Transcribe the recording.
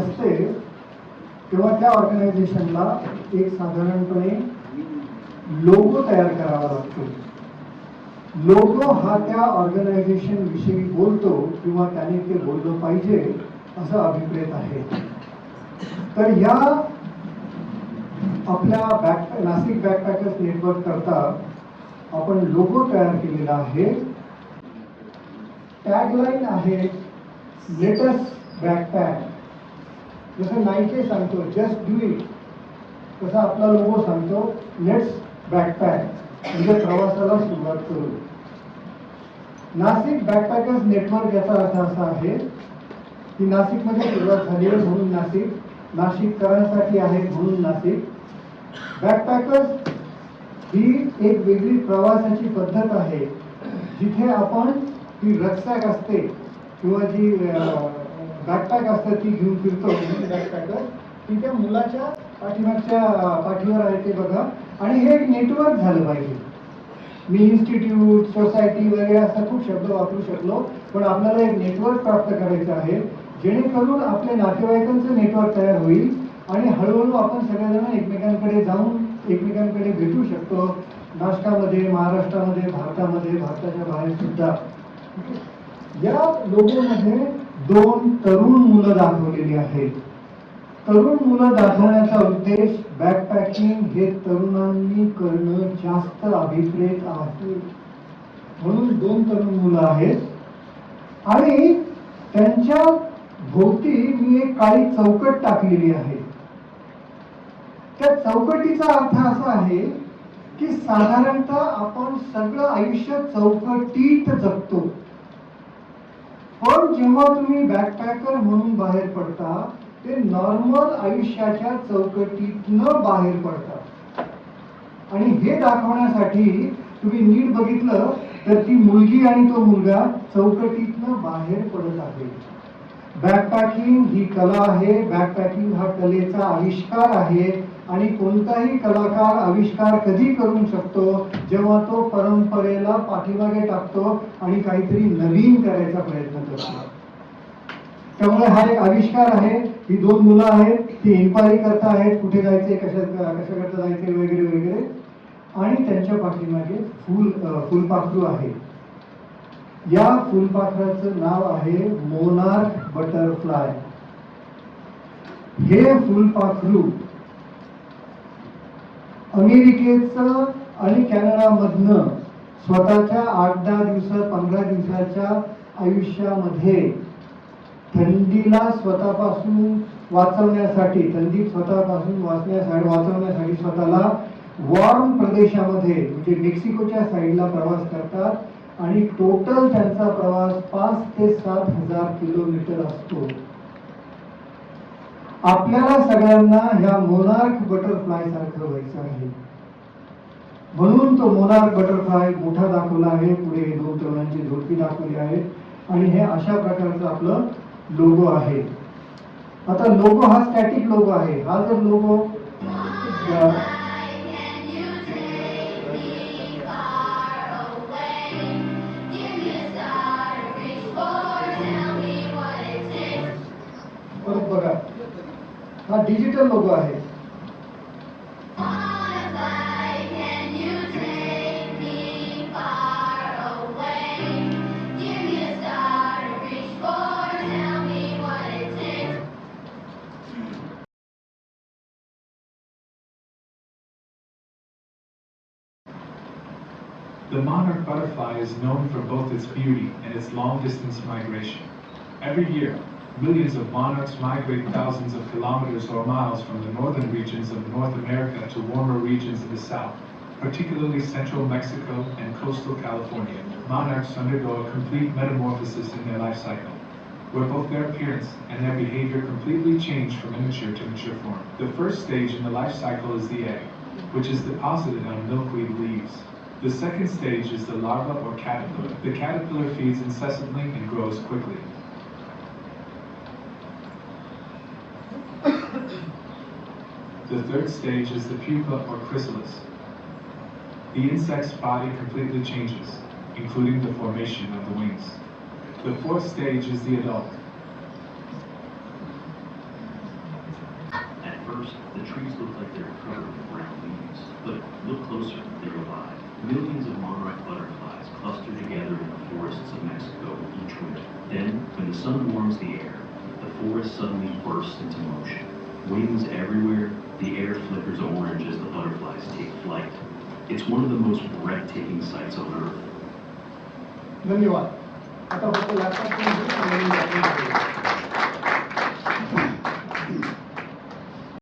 असते तेव्हा त्या ऑर्गनायझेशनला एक साधारणपणे लोगो तयार करावा लागतो. लोगो हा त्या ऑर्गनायझेशन विषयी बोलतो किंवा त्याने ते बोललं पाहिजे असं अभिप्रेत आहे. तर या आपल्या नाशिक बॅकपॅकर्स नेटवर्क करता आपण लोगो तयार केलेला आहे. टॅगलाईन आहे लेटेस्ट बॅकपॅक. जसं नाईके सांगतो जस्ट डू इट, तसा आपला लोगो सांगतो लेट्स बॅकपॅक, म्हणजे प्रवासाला सुरुवात करू. नाशिक बॅकपॅकर्स नेटवर्क याचा अर्थ असा आहे की नाशिकमध्ये सुरुवात झाली आहे म्हणून नाशिक, नाशिककरांसाठी आहे म्हणून नाशिक. बॅकपॅकर्स ही एक वेगळी प्रवासाची पद्धत आहे जिथे आपण ही रक्सॅक असते किंवा जी बॅकपॅक असते ती घेऊन फिरतो. बॅकपॅकर ती त्या मुलाच्या पाठीमागच्या पाठीवर आहे ते बघा. आणि हे एक नेटवर्क झालं पाहिजे. मी इन्स्टिट्यूट, सोसायटी वगैरे असा खूप शब्द वापरू शकलो, पण आपल्याला एक नेटवर्क प्राप्त करायचं आहे जेणेकरून आपल्या नातेवाईकांचं नेटवर्क तयार होईल आणि हळूहळू आपण सगळेजण एकमेकांकडे जाऊन एकमेकांकडे भेटू शकतो. नाशकामध्ये, महाराष्ट्रामध्ये, भारतामध्ये, भारताच्या बाहेर सुद्धा. या लोगोमध्ये 2 तरुण मुलं दाखवलेली आहेत. तरुण मुलं दाखवण्याचा उद्देश बॅकपॅकिंग हे तरुणांनी करणं जास्त अभिप्रेत आहे म्हणून 2 तरुण मुलं आहेत. आणि त्यांच्या भोवती मी एक काळी चौकट टाकलेली आहे. त्या चौकटीचा अर्थ असा आहे की साधारणतः आपण सगळं आयुष्य चौकटीत जगतो, पण जेव्हा तुम्ही बॅकपॅकर म्हणून बाहेर पडता ते नॉर्मल आयुष्याच्या चौकटीतनं बाहेर पडतात. आणि हे दाखवण्यासाठी तुम्ही नीट बघितलं तर ती मुलगी आणि तो मुलगा चौकटीतनं बाहेर पडत आहे. बॅकपॅकिंग ही कला आहे. बॅकपॅकिंग हा कलेचा आविष्कार आहे. आणि कोणताही कलाकार आविष्कार कधी करू शकतो जेव्हा तो परंपरेला पाठीमागे टाकतो आणि काहीतरी नवीन करायचा प्रयत्न करतो. त्यामुळे हा एक आविष्कार आहे. ही 2 मुलं आहेत, ती इन्क्वायरी करता आहेत कुठे जायचे, कशा करता जायचे वगैरे वगैरे. आणि त्यांच्या पाठीमागे फुलपाखरू आहे. या फुलपाखराचं नाव आहे मोनार्क बटरफ्लाय. हे फुलपाखरू अमेरिकेचं आणि कॅनडामधनं स्वतःच्या 8-10 दिवसात 15 दिवसाच्या आयुष्यामध्ये थंडीला स्वतःपासून वाचवण्यासाठी, थंडीत स्वतःपासून वाचवण्यासाठी स्वतःला वॉर्म प्रदेशामध्ये म्हणजे मेक्सिकोच्या साईडला प्रवास करतात आणि टोटल त्यांचा प्रवास 5 ते 7 हजार किलोमीटर असतो. आपल्याला सगळ्यांना ह्या मोनार्क बटरफ्लाय सारखं व्हायचं आहे म्हणून तो मोनार्क बटरफ्लाय मोठा दाखवला आहे. पुढे 2 तरुणांची झोपडी दाखवली आहे आणि हे अशा प्रकारचं आपलं लोगो आहे. आता लोगो हा स्टॅटिक लोगो आहे. हा जर लोगो परत बघा, हा डिजिटल लोगो आहे. The monarch butterfly is known for both its beauty and its long-distance migration. Every year, millions of monarchs migrate thousands of kilometers or miles from the northern regions of North America to warmer regions in the south, particularly central Mexico and coastal California. Monarchs undergo a complete metamorphosis in their life cycle, where both their appearance and their behavior completely change from immature to mature form. The first stage in the life cycle is the egg, which is deposited on milkweed leaves. The second stage is the larva or caterpillar. The caterpillar feeds incessantly and grows quickly. The third stage is the pupa or chrysalis. The insect's body completely changes, including the formation of the wings. The fourth stage is the adult. But look closer, they're alive. Millions of monarch butterflies cluster together in the forests of Mexico each winter. Then, when the sun warms the air, the forest suddenly bursts into motion. Wings everywhere, the air flickers orange as the butterflies take flight. It's one of the most breathtaking sights on Earth. धन्यवाद. आता फक्त laptop